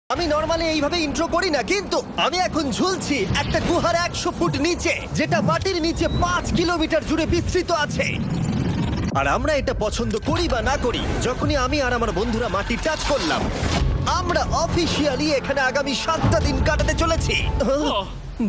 আমি নরমালি এইভাবে ইন্ট্রো করি না, কিন্তু আমি এখন ঝুলছি একটা গুহার 100 ফুট নিচে, যেটা মাটির নিচে 5 কিলোমিটার জুড়ে বিস্তৃত আছে। আর আমরা এটা পছন্দ করি বা না করি, যখনই আমি আর আমার বন্ধুরা মাটি টাচ করলাম, আমরা অফিসিয়ালি এখানে আগামী 7টা দিন কাটাতে চলেছি।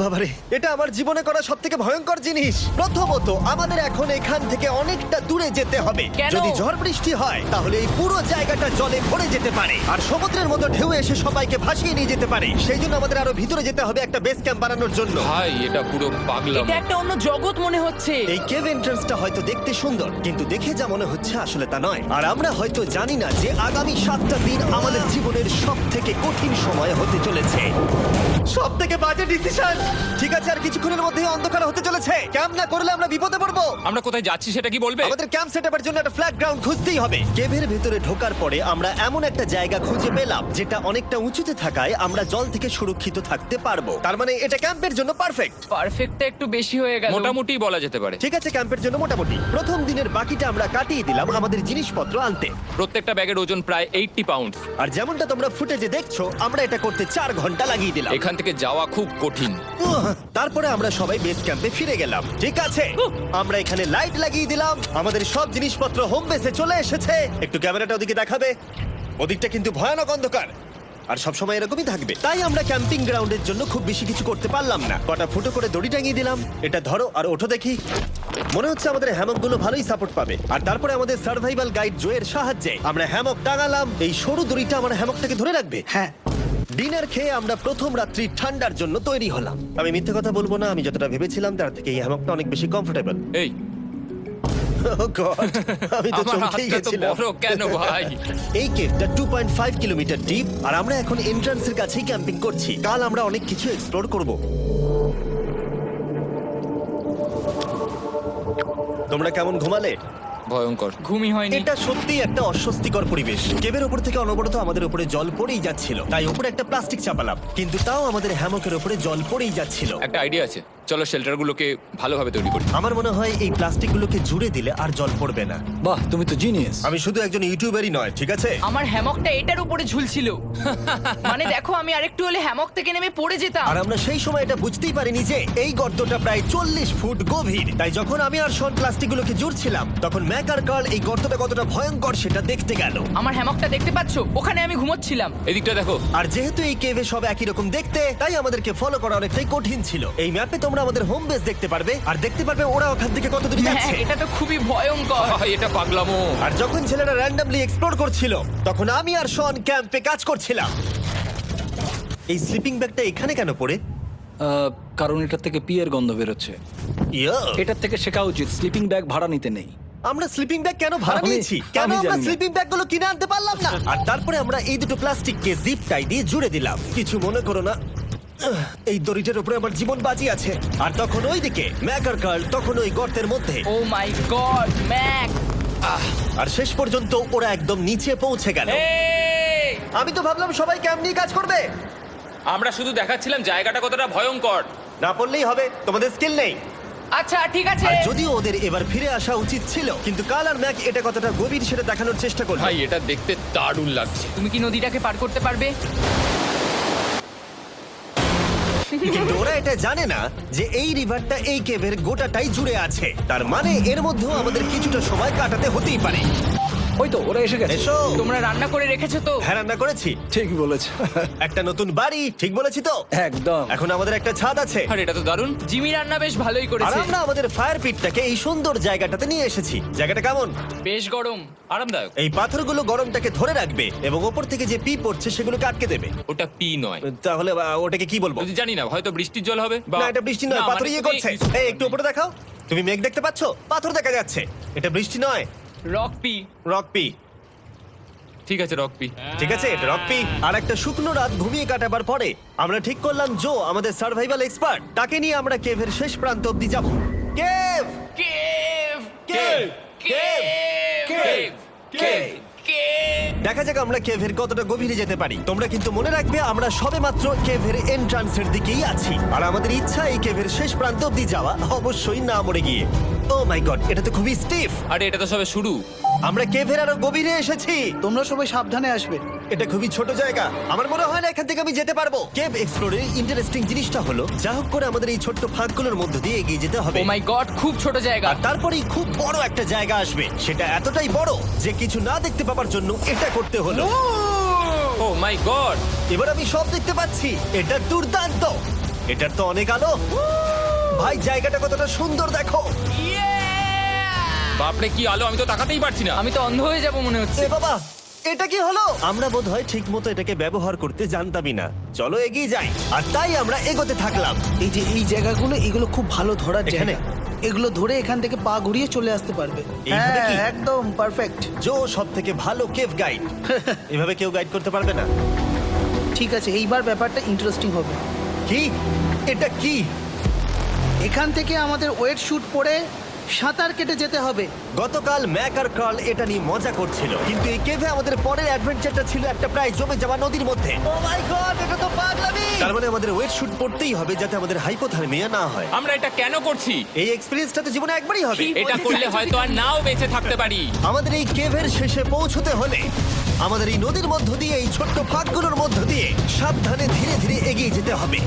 বাবারে, এটা আমার জীবনে করা সবথেকে ভয়ঙ্কর জিনিস। প্রথমত, আমাদের এখন এখান থেকে অনেকটা দূরে যেতে হবে। কেন? যদি ঝড় বৃষ্টি হয় তাহলে এই পুরো জায়গাটা জলে ভরে যেতে পারে, আর সমুদ্রের মতো ঢেউ এসে সবাইকে ভাসিয়ে নিয়ে যেতে পারে। সেই জন্য আমাদের আরো ভিতরে যেতে হবে একটা বেস ক্যাম্প বানানোর জন্য। ভাই এটা পুরো পাগলাম। এটা একটা অন্য জগৎ মনে হচ্ছে। এই কেভ এন্ট্রান্সটা হয়তো দেখতে সুন্দর, কিন্তু দেখে যা মনে হচ্ছে আসলে তা নয়। আর আমরা হয়তো জানি না যে আগামী 7টা দিন আমাদের জীবনের সব থেকে কঠিন সময় হতে চলেছে। সব থেকে বাজে ডিসিশন। ঠিক আছে, আর কিছুক্ষণের মধ্যে অন্ধকার হতে চলেছে। ক্যাম্প না করলে আমরা বিপদে পড়বো। আমরা কোথায় যাচ্ছি সেটা কি বলবে? আমাদের ক্যাম্প সেটআপের জন্য একটা ফ্ল্যাট গ্রাউন্ড খুঁজতেই হবে। কেভের ভেতরে ঢোকার পরে আমরা এমন একটা জায়গা খুঁজে পেলাম যেটা অনেকটা উঁচুতে থাকায় আমরা জল থেকে সুরক্ষিত থাকতে পারবো। তার মানে এটা ক্যাম্পের জন্য পারফেক্ট। পারফেক্টটা একটু বেশি হয়ে গেল। মোটামুটি বলা যেতে পারে। ঠিক আছে, ক্যাম্পের জন্য মোটামুটি। প্রথম দিনের বাকিটা আমরা কাটিয়ে দিলাম আমাদের জিনিসপত্র আনতে। প্রত্যেকটা ব্যাগের ওজন প্রায় 80 পাউন্ড। আর যেমনটা তোমরা ফুটেজে দেখছো, আমরা এটা করতে 4 ঘন্টা লাগিয়ে দিলাম। এখান থেকে যাওয়া খুব কঠিন। তারপরে আমরা সবাই বেস ক্যাম্পে ফিরে গেলাম। ঠিক আছে, আমরা এখানে লাইট লাগিয়ে দিলাম। আমাদের সব জিনিসপত্র হোম বেসে চলে এসেছে। একটু ক্যামেরাটা ওদিকে দেখাবে? ওদিকটা কিন্তু ভয়ানক অন্ধকার, আর সবসময় এরকমই থাকবে। তাই আমরা ক্যাম্পিং গ্রাউন্ডের জন্য খুব বেশি কিছু করতে পারলাম না। কটা ফুটো করে দড়ি টাঙিয়ে দিলাম। এটা ধরো আর ওঠো দেখি। মনে হচ্ছে আমাদের হ্যামকগুলো ভালোই সাপোর্ট পাবে। আর তারপরে আমাদের সার্ভাইভাল গাইড জোয়ের সাহায্যে আমরা হ্যামক টাঙালাম। এই সরু দড়িটা আমার হ্যামকটাকে ধরে রাখবে। হ্যাঁ, ডিনার খেয়ে আমরা প্রথম রাত্রি ঠান্ডার জন্য তৈরি হলাম। আমি মিথ্যে কথা বলবো না, আমি যতটা ভেবেছিলাম তার থেকে এই হ্যামকটা অনেক বেশি কমফোর্টেবল। এই আমি তো আমার চমকেই হাতটা তো গেছিলাম। বড় কেন ভাই? এই কেভটা 2.5 কিলোমিটার ডিপ, আর আমরা এখন এন্ট্রান্সের কাছেই ক্যাম্পিং করছি। কাল আমরা অনেক কিছু এক্সপ্লোর করব। তোমরা কেমন ঘুমালে? ভয়ঙ্কর। ঘুমই হয়নি। এটা সত্যি একটা অস্বস্তিকর পরিবেশ। কেবের উপর থেকে অনবরত আমাদের উপরে জল পড়েই যাচ্ছিল, তাই উপরে একটা প্লাস্টিক চাপালাম, কিন্তু তাও আমাদের হ্যামকের উপরে জল পড়েই যাচ্ছিল। একটা আইডিয়া আছে, চলো শেল্টারগুলোকে ভালোভাবে তৈরি করি। আমার মনে হয় এই প্লাস্টিকগুলোকে জুড়ে দিলে আর জল পড়বে না। বাহ, তুমি তো জিনিয়াস। আমি শুধু একজন ইউটিউবারই নয়, ঠিক আছে? আমার হ্যামকটা এটার উপরে ঝুলছিল। মানে দেখো, আমি আরেকটু হলে হ্যামক থেকে নেমে পড়ে যেতাম। আর আমরা সেই সময় এটা বুঝতেই পারিনি যে এই গর্তটা প্রায় 40 ফুট গভীর। তাই যখন আমি আর শন প্লাস্টিকগুলোকে জুড়ছিলাম, তখন ম্যাক আর কার্ল এই গর্তটা কতটা ভয়ঙ্কর সেটা দেখতে গেল। আমার হ্যামকটা দেখতে পাচ্ছো? ওখানে আমি ঘুমোচ্ছিলাম। এদিকটা দেখো। আর যেহেতু এই কেভে সব একই রকম দেখতে, তাই আমাদেরকে ফলো করা অনেকটাই কঠিন ছিল। এই ম্যাপে তোমরা আমাদের হোম বেস দেখতে পারবে, আর দেখতে পারবে ওরা ওখান থেকে কত দূরে হ্যাঁ, যাচ্ছে। এটা তো খুবই ভয়ঙ্কর। ভাই এটা পাগলামো। আর যখন ছেলেরা র্যান্ডমলি এক্সপ্লোর করছিল, তখন আমি আর শন ক্যাম্পে কাজ করছিলাম। এই স্লিপিং ব্যাগটা এখানে কেন পড়ে? কারণ এটার থেকে পিয়ের গন্ধ বেরোচ্ছে। ইয়া, এটার থেকে শেখা উচিত স্লিপিং ব্যাগ ভাড়া নিতে নেই। আমরা স্লিপিং ব্যাগ কেন ভাড়া আমি- নিয়েছি? কেন আমি আমরা জানি না। স্লিপিং ব্যাগগুলো কিনে আনতে পারলাম না? আর তারপরে আমরা এই দুটো প্লাস্টিককে জিপ টাই দিয়ে জুড়ে দিলাম। কিছু মনে করো না, এই দড়িটার উপরে আমার জীবন বাজি আছে। আর তখন ওইদিকে ম্যাক আর কার্ল তখন ওই গর্তের মধ্যে। ও মাই গড, ম্যাক! আর শেষ পর্যন্ত ওরা একদম নিচে পৌঁছে গেল। এই! আমি তো ভাবলাম সবাই ক্যাম্প নিয়ে কাজ করবে। আমরা শুধু দেখাচ্ছিলাম জায়গাটা কতটা ভয়ঙ্কর। না পড়লেই হবে, তোমাদের স্কিল নেই। আচ্ছা ঠিক আছে। আর যদিও ওদের এবার ফিরে আসা উচিত ছিল, কিন্তু কাল আর ম্যাক এটা কতটা গভীর সেটা দেখানোর চেষ্টা করলো। ভাই এটা দেখতে দারুণ লাগছে। তুমি কি নদীটাকে পার করতে পারবে? কিন্তু ওরা এটা জানে না যে এই রিভারটা এই কেভের গোটাটাই জুড়ে আছে। তার মানে এর মধ্যেও আমাদের কিছুটা সময় কাটাতে হতেই পারে। ওই তো ওরা এসে গেছে। এসো। তোমরা রান্না করে রেখেছো তো? হ্যাঁ, রান্না করেছি। ঠিক বলেছ। একটা নতুন বাড়ি, ঠিক বলেছি তো? একদম। এখন আমাদের একটা ছাদ আছে। আর এটা তো দারুণ। জিমি রান্না বেশ ভালোই আর করেছে। আমরা আমাদের ফায়ার পিটটাকে এই সুন্দর জায়গাটাতে নিয়ে এসেছি। জায়গাটা কেমন? বেশ গরম। আরামদায়ক। এই পাথরগুলো গরমটাকে ধরে রাখবে এবং ওপর থেকে যে পি পড়ছে সেগুলোকে আটকে দেবে। ওটা পি নয়। তাহলে ওটাকে কি বলবো? যদি জানি না, হয়তো বৃষ্টির জল হবে। না, এটা বৃষ্টি নয়, না, পাথর মানে ইয়ে তুমি- করছে। এই একটু উপরে দেখাও। তুমি মেঘ দেখতে পাচ্ছো? পাথর দেখা যাচ্ছে। এটা বৃষ্টি নয়, রক পি। Rock P. ঠিক আছে, রক পি। ঠিক আছে, এটা রক পি। আর একটা শুকনো রাত ঘুমিয়ে কাটাবার পরে আমরা ঠিক করলাম জো আমাদের সার্ভাইভাল এক্সপার্ট, তাকে নিয়ে আমরা কেভের শেষ প্রান্ত অব্দি যাব। Cave, cave! Cave, cave, cave! Cave! Cave! দেখা যাক আমরা কেভের কতটা গভীরে যেতে পারি। তোমরা কিন্তু মনে রাখবে আমরা সবেমাত্র কেভের এন্ট্রান্সের দিকেই আছি, আর আমাদের ইচ্ছা এই কেভের শেষ প্রান্ত অব্দি যাওয়া, অবশ্যই না মরে গিয়ে। ও মাই গড, এটা তো খুবই স্টিফ। আরে এটা তো সবে শুরু। আমরা কেভের আরো গভীরে এসেছি। তোমরা সবাই সাবধানে আসবে। এটা খুবই ছোট জায়গা, আমার মনে হয় না এখান থেকে আমি যেতে পারবো। কেভ এক্সপ্লোরের ইন্টারেস্টিং জিনিসটা হলো যা হোক করে আমাদের এই ছোট্ট ফাঁকগুলোর মধ্য দিয়ে এগিয়ে যেতে হবে। ও মাই গড, খুব ছোট জায়গা। আর তারপরেই খুব বড় একটা জায়গা আসবে, সেটা এতটাই বড় যে কিছু না দেখতে পাওয়ার জন্য এটা করতে হলো। ও মাই গড! এবার আমি সব দেখতে পাচ্ছি, এটা দুর্দান্ত। এটার তো অনেক আলো। ভাই জায়গাটা কতটা সুন্দর দেখো। বাপরে কি আলো, আমি তো তাকাতেই পারছি না। আমি তো অন্ধ হয়ে যাব মনে হচ্ছে। এ বাবা, এটা কি হলো? আমরা বোধহয় ঠিক মতো এটাকে ব্যবহার করতে জানতামই না। চলো এগিয়ে যাই। আর তাই আমরা এগোতে থাকলাম। এই যে এই জায়গাগুলো, এগুলো খুব ভালো ধরার এখানে? জায়গা। এগুলো ধরে এখান থেকে পা ঘুরিয়ে চলে আসতে পারবে। এইভাবে কি? একদম পারফেক্ট। জো সব থেকে ভালো কেভ গাইড। এভাবে কেউ গাইড করতে পারবে না। ঠিক আছে, এইবার ব্যাপারটা ইন্টারেস্টিং হবে। কি? এটা কি? এখান থেকে আমাদের ওয়েট শুট পরে সাঁতার কেটে যেতে হবে। গতকাল ম্যাক আর কার্ল এটা নিয়ে মজা করছিল, কিন্তু এই কেভে আমাদের পরের অ্যাডভেঞ্চারটা ছিল একটা প্রায় জমে যাওয়া নদীর মধ্যে। ও মাই গড, এটা তো পাগলামি! তার মানে আমাদের ওয়েট শুট পড়তেই হবে যাতে আমাদের হাইপোথার্মিয়া না হয়। আমরা এটা কেন করছি? এই এক্সপেরিয়েন্সটা তো জীবনে একবারই হবে। এটা করলে হয়তো আর নাও বেঁচে থাকতে পারি। আমাদের এই কেভের শেষে পৌঁছতে হলে আমাদের এই নদীর মধ্য দিয়ে, এই ছোট্ট ফাঁকগুলোর মধ্য দিয়ে সাবধানে ধীরে ধীরে এগিয়ে যেতে হবে।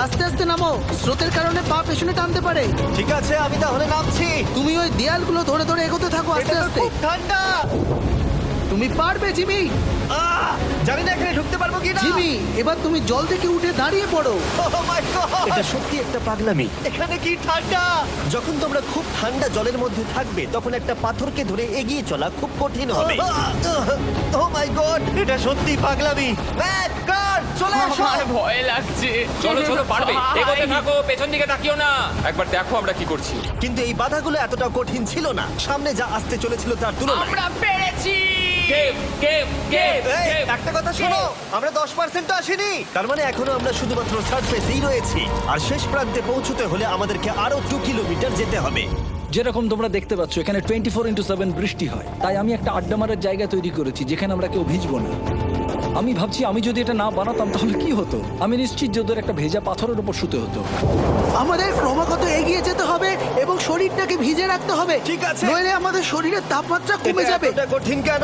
আস্তে আস্তে নামো, স্রোতের কারণে পা পেছনে টানতে পারে। ঠিক আছে, আমি তাহলে নামছি। তুমি ওই দেয়ালগুলো ধরে ধরে এগোতে থাকো আস্তে এটা তো আস্তে। খুব ঠান্ডা। তুমি পারবে জিমি। জানি না এখানে ঢুকতে পারবো কি না। জিমি, এবার তুমি জল থেকে উঠে দাঁড়িয়ে পড়ো। এটা সত্যি একটা পাগলামি। এখানে কি ঠান্ডা! যখন তোমরা খুব ঠান্ডা জলের মধ্যে থাকবে তখন একটা পাথরকে ধরে এগিয়ে চলা খুব কঠিন হবে। ও মাই গড, এটা সত্যি পাগলামি। ম্যাক, গার্ড, চলে এসো। আমার ভয় লাগছে। চলো চলো, পারবে। ভাই। এগোতে থাকো, পেছন দিকে তাকিও না। একবার দেখো আমরা কি করছি। কিন্তু এই বাধাগুলো এতটা কঠিন ছিল না সামনে যা আসতে চলেছিল তার তুলনায়। আমরা পেরেছি। কেভ কেভ কেভ এই, কেভ। একটা কথা শোনো, আমরা 10% আসিনি। তার মানে এখনো আমরা শুধুমাত্র সার্ফেসেই রয়েছি, আর শেষ প্রান্তে পৌঁছতে হলে আমাদেরকে আরো 2 কিলোমিটার যেতে হবে। যেরকম তোমরা দেখতে পাচ্ছ এখানে 24/7 বৃষ্টি হয়, তাই আমি একটা আড্ডা মারার জায়গা তৈরি করেছি যেখানে আমরা কেউ ভিজবো না। আমি ভাবছি আমি যদি এটা না বানাতাম তাহলে কি হতো। আমি নিশ্চিত যে ওদের একটা ভেজা পাথরের উপর শুতে হতো। আমাদের ক্রমাগত এগিয়ে যেতে হবে এবং শরীরটাকে ভিজে রাখতে হবে। ঠিক আছে। নইলে আমাদের শরীরের তাপমাত্রা কমে এটা যাবে। এতটা কঠিন কেন?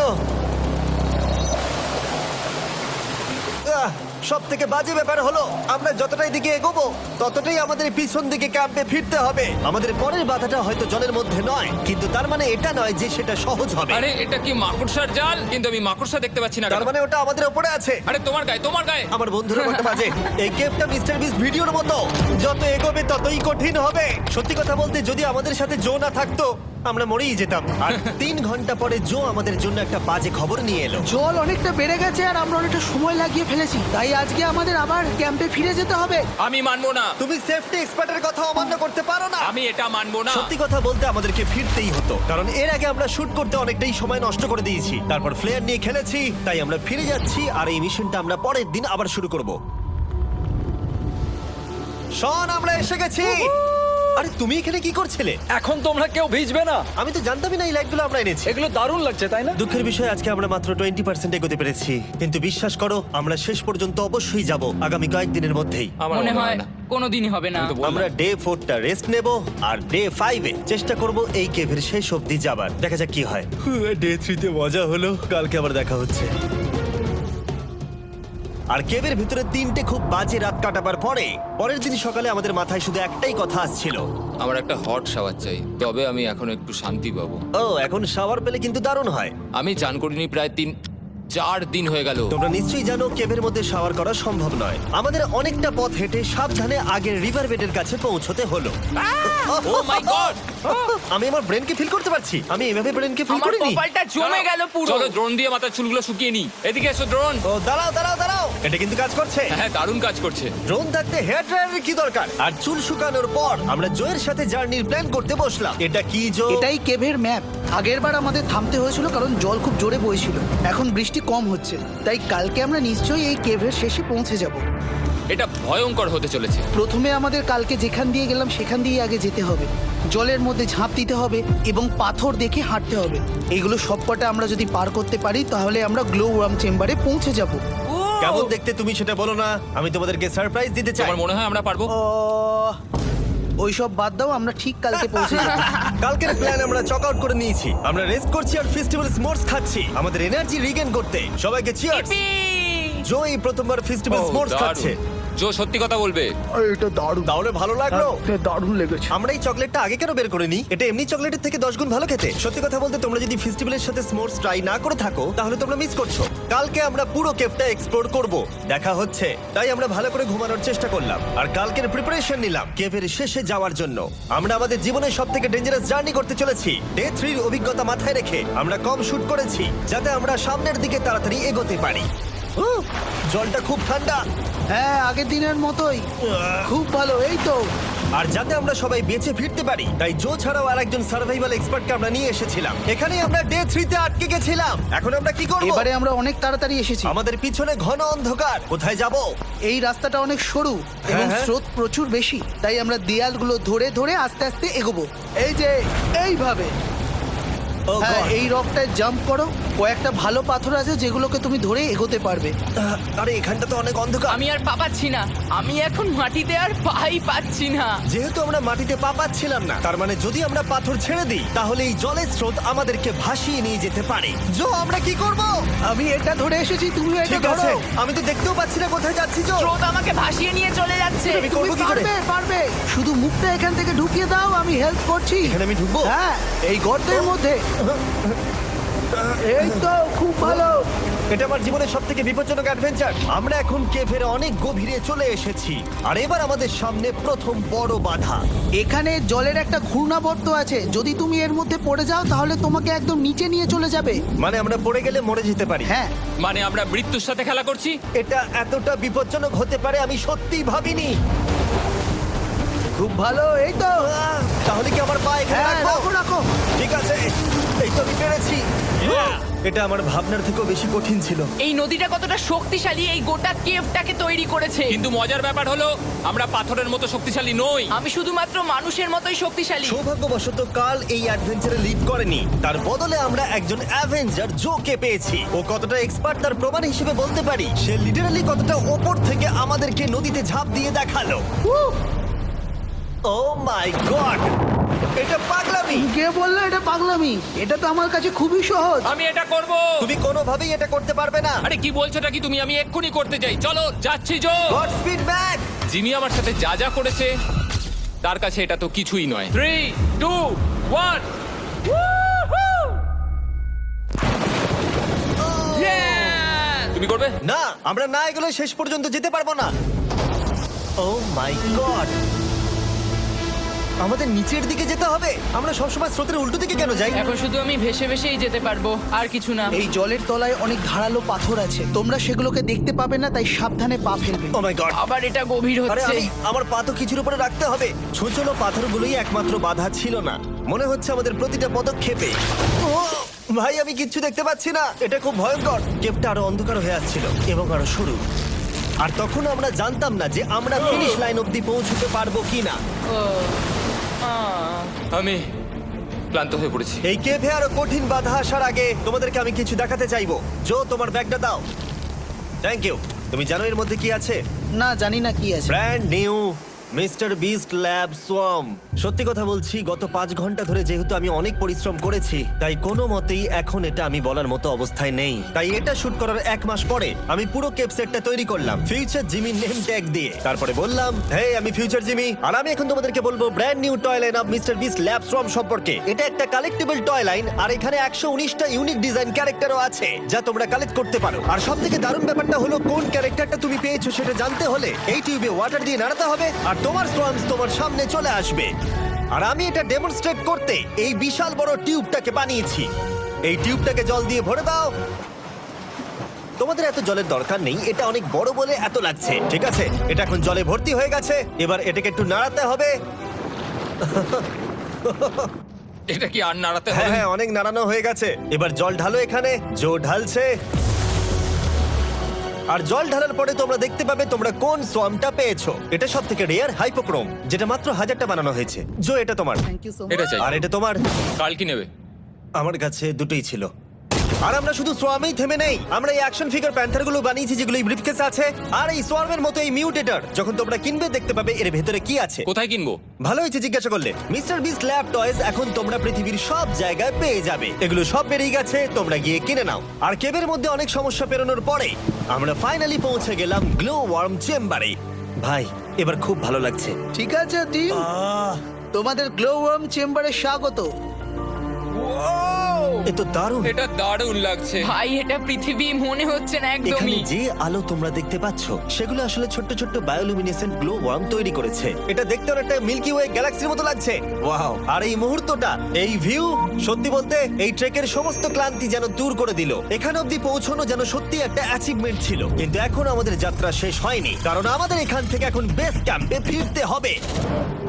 সব থেকে বাজে ব্যাপার হলো আমরা যতটাই দিকে এগোবো ততটাই আমাদের পিছন দিকে ক্যাম্পে ফিরতে হবে। আমাদের পরের বাধাটা হয়তো জলের মধ্যে নয়, কিন্তু তার মানে এটা নয় যে সেটা সহজ হবে। আরে এটা কি মাকড়সার জাল? কিন্তু আমি মাকড়সা দেখতে পাচ্ছি না তার কেন? মানে ওটা আমাদের উপরে আছে। আরে তোমার গায়ে, তোমার গায়ে। আমার বন্ধুরা বলতে বাজে, এই গেমটা মিস্টার বিস ভিডিওর মতো, যত এগোবে ততই কঠিন হবে। সত্যি কথা বলতে যদি আমাদের সাথে জো না থাকতো আমরা মরেই যেতাম। আর 3 ঘন্টা পরে জো আমাদের জন্য একটা বাজে খবর নিয়ে এলো। জল অনেকটা বেড়ে গেছে আর আমরা অনেকটা সময় লাগিয়ে ফেলেছি, তাই আজকে আমাদের আবার ক্যাম্পে ফিরে যেতে হবে। আমি মানবো না। তুমি সেফটি এক্সপার্টের কথা অমান্য করতে পারো না। আমি এটা মানবো না। সত্যি কথা বলতে আমাদেরকে ফিরতেই হতো, কারণ এর আগে আমরা শুট করতে অনেকটাই সময় নষ্ট করে দিয়েছি, তারপর ফ্লেয়ার নিয়ে খেলেছি, তাই আমরা ফিরে যাচ্ছি আর এই মিশনটা আমরা পরের দিন আবার শুরু করব। শন, আমরা এসে গেছি। আরে তুমি এখানে কি করছিলে? এখন তোমরা কেউ ভিজবে না। আমি তো জানতামই না এই লাইটগুলো আমরা এনেছি। এগুলো দারুণ লাগছে তাই না? দুঃখের বিষয় আজকে আমরা মাত্র 20% এগোতে পেরেছি, কিন্তু বিশ্বাস করো আমরা শেষ পর্যন্ত অবশ্যই যাব আগামী কয়েকদিনের মধ্যেই। আমার মনে হয় না। কোনোদিনই হবে না। আমি তো বললাম। আমরা ডে 4টা রেস্ট নেব আর ডে 5-এ চেষ্টা করব এই কেভের শেষ অবধি যাবার। দেখা যাক কি হয়। ডে 3-তে মজা হলো, কালকে আবার দেখা হচ্ছে। আর কেভের ভিতরে 3টে খুব বাজে রাত কাটাবার পরে পরের দিন সকালে আমাদের মাথায় শুধু একটাই কথা আসছিল, আমার একটা হট শাওয়ার চাই, তবে আমি এখন একটু শান্তি পাবো। ও এখন শাওয়ার পেলে কিন্তু দারুণ হয়। আমি চান করিনি প্রায় 3-4 দিন হয়ে গেল। তোমরা নিশ্চয়ই জানো কেভের মধ্যে শাওয়ার করা সম্ভব নয়। আমাদের অনেকটা পথ হেঁটে সাবধানে আগের রিভার বেডের কাছে পৌঁছতে হলো। ও মাই গড! আমি আমার ব্রেনকে ফিল করতে পারছি। আমি এভাবে ব্রেনকে ফিল আমার করিনি। কপালটা জমে গেল পুরো। চলো ড্রোন দিয়ে মাথার চুলগুলো শুকিয়ে নি। এদিকে এসো ড্রোন। ও দাঁড়াও দাঁড়াও দাঁড়াও, এটা কিন্তু কাজ করছে। হ্যাঁ, দারুণ কাজ করছে। ড্রোন থাকতে হেয়ার ড্রায়ারের কি দরকার? আর চুল শুকানোর পর আমরা জোয়ের সাথে জার্নির প্ল্যান করতে বসলাম। এটা কি জো? এটাই কেভের ম্যাপ। আগেরবার আমাদের থামতে হয়েছিল কারণ জল খুব জোরে বইছিল। এখন বৃষ্টি কম হচ্ছে, তাই কালকে আমরা নিশ্চয়ই এই কেভের শেষে পৌঁছে যাব। এটা ভয়ঙ্কর হতে চলেছে। প্রথমে আমাদের কালকে যেখান দিয়ে গেলাম সেখান দিয়ে আগে যেতে হবে। জলের মধ্যে ঝাঁপ দিতে হবে এবং পাথর দেখে হাঁটতে হবে। এগুলো সবকটা আমরা যদি পার করতে পারি তাহলে আমরা গ্লো ওয়ার্ম চেম্বারে পৌঁছে যাব। কেমন দেখতে তুমি সেটা বলো না, আমি তোমাদেরকে সারপ্রাইজ দিতে চাই। তোমার মনে হয় আমরা পারবো? ওইসব বাদ দাও, আমরা ঠিক কালকে পৌঁছে যাবো। কালকের প্ল্যান আমরা চক আউট করে নিয়েছি। আমরা রেস্ট করছি আর ফেস্টিভ্যাল স্মোর্টস খাচ্ছি আমাদের এনার্জি রিগেন করতে। সবাইকে চিয়ার্স। জো এই প্রথমবার ফেস্টিভ্যাল Oh, স্মোর্টস দারুণ। খাচ্ছে। জো সত্যি কথা বলবে। এটা দারুণ, তাহলে ভালো লাগলো? দারুণ লেগেছে। আমরা এই চকলেটটা আগে কেন বের করিনি? এটা এমনি চকলেটের থেকে 10 গুণ ভালো খেতে। সত্যি কথা বলতে তোমরা যদি ফেস্টিভ্যালের সাথে স্মোর্টস ট্রাই না করে থাকো তাহলে তোমরা মিস করছো। কালকে আমরা পুরো কেভটা এক্সপ্লোর করব, দেখা হচ্ছে। তাই আমরা ভালো করে ঘুমানোর চেষ্টা করলাম আর কালকের প্রিপারেশন নিলাম কেভের শেষে যাওয়ার জন্য। আমরা আমাদের জীবনের সবথেকে ডেঞ্জারাস জার্নি করতে চলেছি। ডে 3 এর অভিজ্ঞতা মাথায় রেখে আমরা কম শুট করেছি যাতে আমরা সামনের দিকে তাড়াতাড়ি এগোতে পারি। উহ, জলটা খুব ঠান্ডা। হ্যাঁ, আগের দিনের মতোই খুব ভালো। এই তো আর যাতে আমরা সবাই বেঁচে ফিরতে পারি তাই জো ছাড়াও আরেকজন সার্ভাইভাল এক্সপার্টকে আমরা নিয়ে এসেছিলাম। এখানে আমরা ডে 3 তে আটকে গেছিলাম। এখন আমরা কি করব? এবারে আমরা অনেক তাড়াতাড়ি এসেছি। আমাদের পিছনে ঘন অন্ধকার। কোথায় যাব? এই রাস্তাটা অনেক সরু এবং হ্যাঁ। স্রোত প্রচুর বেশি, তাই আমরা দেয়ালগুলো ধরে ধরে আস্তে আস্তে এগোবো। এই যে এইভাবে। ও হ্যাঁ, God! এই রকটায় জাম্প করো। কয়েকটা ভালো পাথর আছে যেগুলোকে তুমি ধরে এগোতে পারবে। আরে এখানটা তো অনেক অন্ধকার। আমি আর পা পাচ্ছি না, আমি এখন মাটিতে আর পাই পাচ্ছি না। যেহেতু আমরা মাটিতে পা পাচ্ছিলাম না তার মানে যদি আমরা পাথর ছেড়ে দিই তাহলে এই জলের স্রোত আমাদেরকে ভাসিয়ে নিয়ে যেতে পারে। জো আমরা কি করব? আমি এটা ধরে এসেছি, তুমি এটা ঠিক আছে, ধরো। আমি তো দেখতেও পাচ্ছি না কোথায় যাচ্ছি। জো স্রোত আমাকে ভাসিয়ে নিয়ে চলে যাচ্ছে। আমি তুমি করবো কি করে? পারবে, পারবে। শুধু মুখটা এখান থেকে ঢুকিয়ে দাও, আমি হেল্প করছি। এখানে আমি ঢুকবো? হ্যাঁ, এই গর্তের মধ্যে। এই তো খুব ভালো। এটা আমার জীবনের সবথেকে বিপজ্জনক অ্যাডভেঞ্চার। আমরা এখন কেভের অনেক গভীরে চলে এসেছি আর এবার আমাদের সামনে প্রথম বড় বাধা। এখানে জলের একটা ঘূর্ণাবর্ত আছে, যদি তুমি এর মধ্যে পড়ে যাও তাহলে তোমাকে একদম নিচে নিয়ে চলে যাবে। মানে আমরা পড়ে গেলে মরে যেতে পারি। হ্যাঁ, মানে আমরা মৃত্যুর সাথে খেলা করছি। এটা এতটা বিপজ্জনক হতে পারে আমি সত্যিই ভাবিনি। খুব ভালো। এই তো। তাহলে কি আমার পা এখানে হ্যাঁ, রাখবো? রাখো রাখো। ঠিক আছে, এই তো আমি পেরেছি। এটা আমার ভাবনার থেকেও বেশি কঠিন ছিল। এই নদীটা কতটা শক্তিশালী এই গোটা কেভটাকে তৈরি করেছে। কিন্তু মজার ব্যাপার হলো আমরা পাথরের মতো শক্তিশালী নই। আমি শুধুমাত্র মানুষের মতোই শক্তিশালী। সৌভাগ্যবশত কাল এই অ্যাডভেঞ্চারে লিড করেনি, তার বদলে আমরা একজন অ্যাভেঞ্জার জোকে পেয়েছি। ও কতটা এক্সপার্ট তার প্রমাণ হিসেবে বলতে পারি। সে লিটারালি কতটা ওপর থেকে আমাদেরকে নদীতে ঝাঁপ দিয়ে দেখালো। ও মাই গড, এটা পাগলামি। কে বললো এটা পাগলামি? এটা তো আমার কাছে খুবই সহজ। আমি এটা করব। তুমি কোনোভাবেই এটা করতে পারবে না। আরে কি বলছোটা কি তুমি? আমি এক্ষুনি করতে চাই। চলো যাচ্ছি Joe. God speed back. Jimmy আমার সাথে যা যা করেছে তার কাছে এটা তো কিছুই নয়। 3, 2, 1। তুমি করবে? না, আমরা না এগুলো শেষ পর্যন্ত যেতে পারবো না। ও মাই গড, আমাদের নিচের দিকে যেতে হবে। আমরা সবসময় স্রোতের উল্টো দিকে কেন যাই? এখন শুধু আমি ভেসে ভেসেই যেতে পারবো, আর কিছু না। এই জলের তলায় অনেক ধারালো পাথর আছে, তোমরা সেগুলোকে দেখতে পাবে না, তাই সাবধানে পা ফেলবে। ও মাই গড, আবার এটা গভীর আরে হচ্ছে। আমার পা তো কিছুর উপরে রাখতে হবে। ছোট পাথরগুলোই একমাত্র বাধা ছিল না, মনে হচ্ছে আমাদের প্রতিটা পদক্ষেপে। ও ভাই, আমি কিচ্ছু দেখতে পাচ্ছি না। এটা খুব ভয়ঙ্কর। কেভটা আরো অন্ধকার হয়ে আসছিল এবং আরো সরু। আর তখন আমরা জানতাম না যে আমরা ফিনিশ লাইন অবধি পৌঁছতে পারবো কিনা। আমি ক্লান্ত হয়ে পড়েছি। এই কেভে আরো কঠিন বাধা আসার আগে তোমাদেরকে আমি কিছু দেখাতে চাইবো। জো, তোমার ব্যাগটা দাও। Thank you. তুমি জানো এর মধ্যে কি আছে? না, জানি না কি আছে। Brand new mister beast lab swamp. সত্যি কথা বলছি, গত 5 ঘন্টা ধরে যেহেতু আমি অনেক পরিশ্রম করেছি তাই কোনো মতেই এখন এটা আমি বলার মতো অবস্থায় নেই। তাই এটা শুট করার 1 মাস পরে আমি পুরো কেপ সেটটা তৈরি করলাম ফিউচার জিমি নেম ট্যাগ দিয়ে। তারপরে বললাম, হেই, আমি ফিউচার জিমি আর আমি এখন তোমাদেরকে বলবো brand new toy line of mister beast lab swamp সম্পর্কে। এটা একটা কালেক্টেবল টয় লাইন আর এখানে 119টা ইউনিক ডিজাইন ক্যারেক্টারও আছে যা তোমরা কালেক্ট করতে পারো। আর সবথেকে দারুণ ব্যাপারটা হলো কোন ক্যারেক্টারটা তুমি পেয়েছো সেটা জানতে হলে এই টিউবে ওয়াটার দিয়ে নাড়াতে হবে আর তোমার সোয়ামস তোমার সামনে চলে আসবে। আর আমি এটা ডেমনস্ট্রেট করতে এই বিশাল বড় টিউবটাকে বানিয়েছি। এই টিউবটাকে জল দিয়ে ভরে দাও। তোমাদের এত জলের দরকার নেই, এটা অনেক বড় বলে এত লাগছে। ঠিক আছে, এটা এখন জলে ভর্তি হয়ে গেছে। এবার এটাকে একটু নাড়াতে হবে। এটা কি আর নাড়াতে হ্যাঁ হবে? হ্যাঁ, অনেক নাড়ানো হয়ে গেছে। এবার জল ঢালো এখানে। জো ঢালছে। আর জল ঢালার পরে তোমরা দেখতে পাবে তোমরা কোন সোয়ামটা পেয়েছো। এটা সবথেকে রেয়ার হাইপোক্রোম, যেটা মাত্র 1000টা বানানো হয়েছে। জো, এটা তোমার। থ্যাংক ইউ সো এটা মাচ। চাই। আর এটা তোমার। কাল কি নেবে? আমার কাছে দুটোই ছিল। আর আমরা শুধু সোয়ামেই থেমে নেই, আমরা এই অ্যাকশন ফিগার প্যান্থার গুলো বানিয়েছি যেগুলো এই ব্রিফকেসে আছে। আর এই সোয়ার্মের মতো এই মিউটেটর যখন তোমরা কিনবে দেখতে পাবে এর ভেতরে কি আছে। কোথায় কিনবো? ভালো হয়েছে জিজ্ঞাসা করলে। মিস্টার বিস্ট ল্যাব টয়েস এখন তোমরা পৃথিবীর সব জায়গায় পেয়ে যাবে। এগুলো সব বেরিয়ে গেছে, তোমরা গিয়ে কিনে নাও। আর কেবের মধ্যে অনেক সমস্যা পেরোনোর পরে আমরা ফাইনালি পৌঁছে গেলাম গ্লো ওয়ার্ম চেম্বারে। ভাই এবার খুব ভালো লাগছে। ঠিক আছে টিম, তোমাদের গ্লো ওয়ার্ম চেম্বারে স্বাগত। এ তো দারুণ। এটা দারুণ লাগছে। ভাই এটা পৃথিবী মনে হচ্ছে না এখানে একদমই। যে আলো তোমরা দেখতে পাচ্ছ সেগুলো আসলে ছোট্ট ছোট্ট বায়োলুমিনেসেন্ট গ্লো ওয়ার্ম তৈরি করেছে। এটা দেখতে অনেকটা মিল্কি ওয়ে গ্যালাক্সির মতো লাগছে। ওয়াও! আর এই মুহূর্তটা, এই ভিউ, সত্যি বলতে এই ট্রেকের সমস্ত ক্লান্তি যেন দূর করে দিল। এখানে অবধি পৌঁছানো যেন সত্যি একটা অ্যাচিভমেন্ট ছিল। কিন্তু এখন আমাদের যাত্রা শেষ হয়নি, কারণ আমাদের এখান থেকে এখন বেস ক্যাম্পে ফিরতে হবে।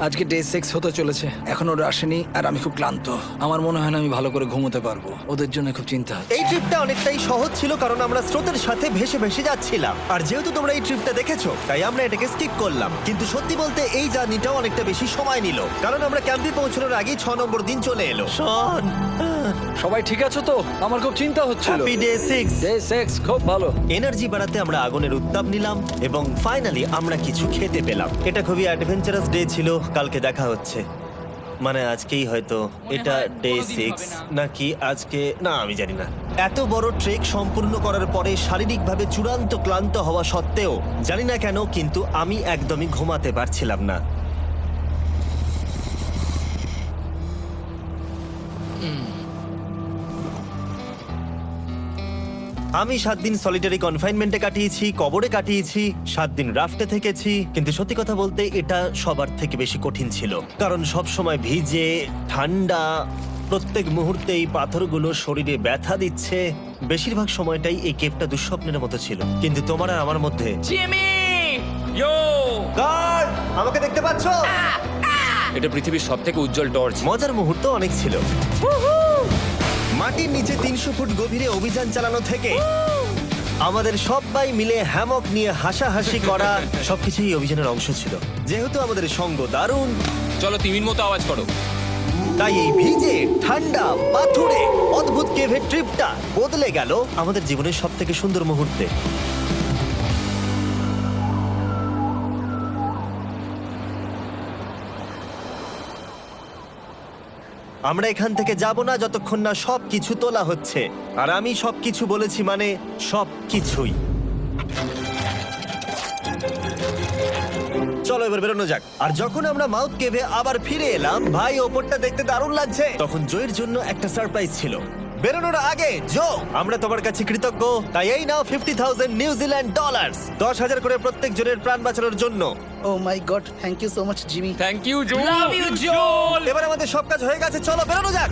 আজকে ডে 6 হতে চলেছে, এখন ওরা আসেনি আর আমি খুব ক্লান্ত। আমার মনে হয় না আমি ভালো করে ঘুমোতে পারবো, ওদের জন্য খুব চিন্তা হচ্ছে। এই ট্রিপটা অনেকটাই সহজ ছিল কারণ আমরা স্রোতের সাথে ভেসে ভেসে যাচ্ছিলাম। আর যেহেতু তোমরা এই ট্রিপটা দেখেছো তাই আমরা এটাকে স্কিপ করলাম। কিন্তু সত্যি বলতে এই জার্নিটাও অনেকটা বেশি সময় নিল, কারণ আমরা ক্যাম্পে পৌঁছানোর আগেই 6 নম্বর দিন চলে এলো। শন, সবাই ঠিক আছে তো? আমার খুব চিন্তা হচ্ছিল। Happy day 6। ডে 6 খুব ভালো। এনার্জি বাড়াতে আমরা আগুনের উত্তাপ নিলাম এবং ফাইনালি আমরা কিছু খেতে পেলাম। এটা খুবই অ্যাডভেঞ্চারাস ডে ছিল। কালকে দেখা হচ্ছে, মানে আজকেই হয়তো। এটা হয় ডে কোনোদিন 6 হবে না। নাকি আজকে, না আমি জানি না। এত বড় ট্রেক সম্পূর্ণ করার পরে শারীরিকভাবে চূড়ান্ত ক্লান্ত হওয়া সত্ত্বেও জানি না কেন কিন্তু আমি একদমই ঘুমাতে পারছিলাম না। আমি 7 দিন সলিটারি কনফাইনমেন্টে কাটিয়েছি, কবরে কাটিয়েছি, 7 দিন রাফটে থেকেছি। কিন্তু সত্যি কথা বলতে এটা সবার থেকে বেশি কঠিন ছিল, কারণ সব সময় ভিজে, ঠান্ডা, প্রত্যেক মুহূর্তে এই পাথরগুলো শরীরে ব্যথা দিচ্ছে। বেশিরভাগ সময়টাই এই কেপটা দুঃস্বপ্নের মতো ছিল। কিন্তু তোমার আর আমার মধ্যে জিমি! ইয়ো! গার্ড, আমাকে দেখতে পাচ্ছ? এটা পৃথিবীর সবথেকে উজ্জ্বল টর্চ। মজার মুহূর্ত অনেক ছিল। মাটির নিচে 300 ফুট গভীরে অভিযান চালানো থেকে আমাদের সবাই মিলে হ্যামক নিয়ে হাসাহাসি করা সবকিছুই এই অভিযানের অংশ ছিল। যেহেতু আমাদের সঙ্গ দারুণ, চলো তিমির মতো আওয়াজ করো। তাই এই ভিজে, ঠান্ডা, পাথুরে অদ্ভুত কেভের ট্রিপটা বদলে গেল আমাদের জীবনের সব থেকে সুন্দর মুহূর্তে। আমরা এখান থেকে যাব না যতক্ষণ না সবকিছু তোলা হচ্ছে। আর আমি সবকিছু বলেছি মানে সবকিছুই। চলো এবার বেরোনো যাক। আর যখন আমরা মাউথ কেভে আবার ফিরে এলাম, ভাই ওপরটা দেখতে দারুণ লাগছে। তখন জয়ের জন্য একটা সারপ্রাইজ ছিল। বেরোনোর আগে জো, আমরা তোমার কাছে কৃতজ্ঞ। তাই এই নাও $50,000 নিউজিল্যান্ড ডলার, 10,000 করে প্রত্যেক জনের প্রাণ বাঁচানোর জন্য। Oh my god, thank you so much Jimmy. Thank you Joe. Love you, Joel! এবার আমাদের সব কাজ হয়ে গেছে, চলো বেরোনো যাক।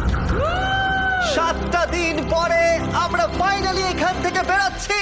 7টা দিন পরে আমরা ফাইনালি এখান থেকে বেরোচ্ছি।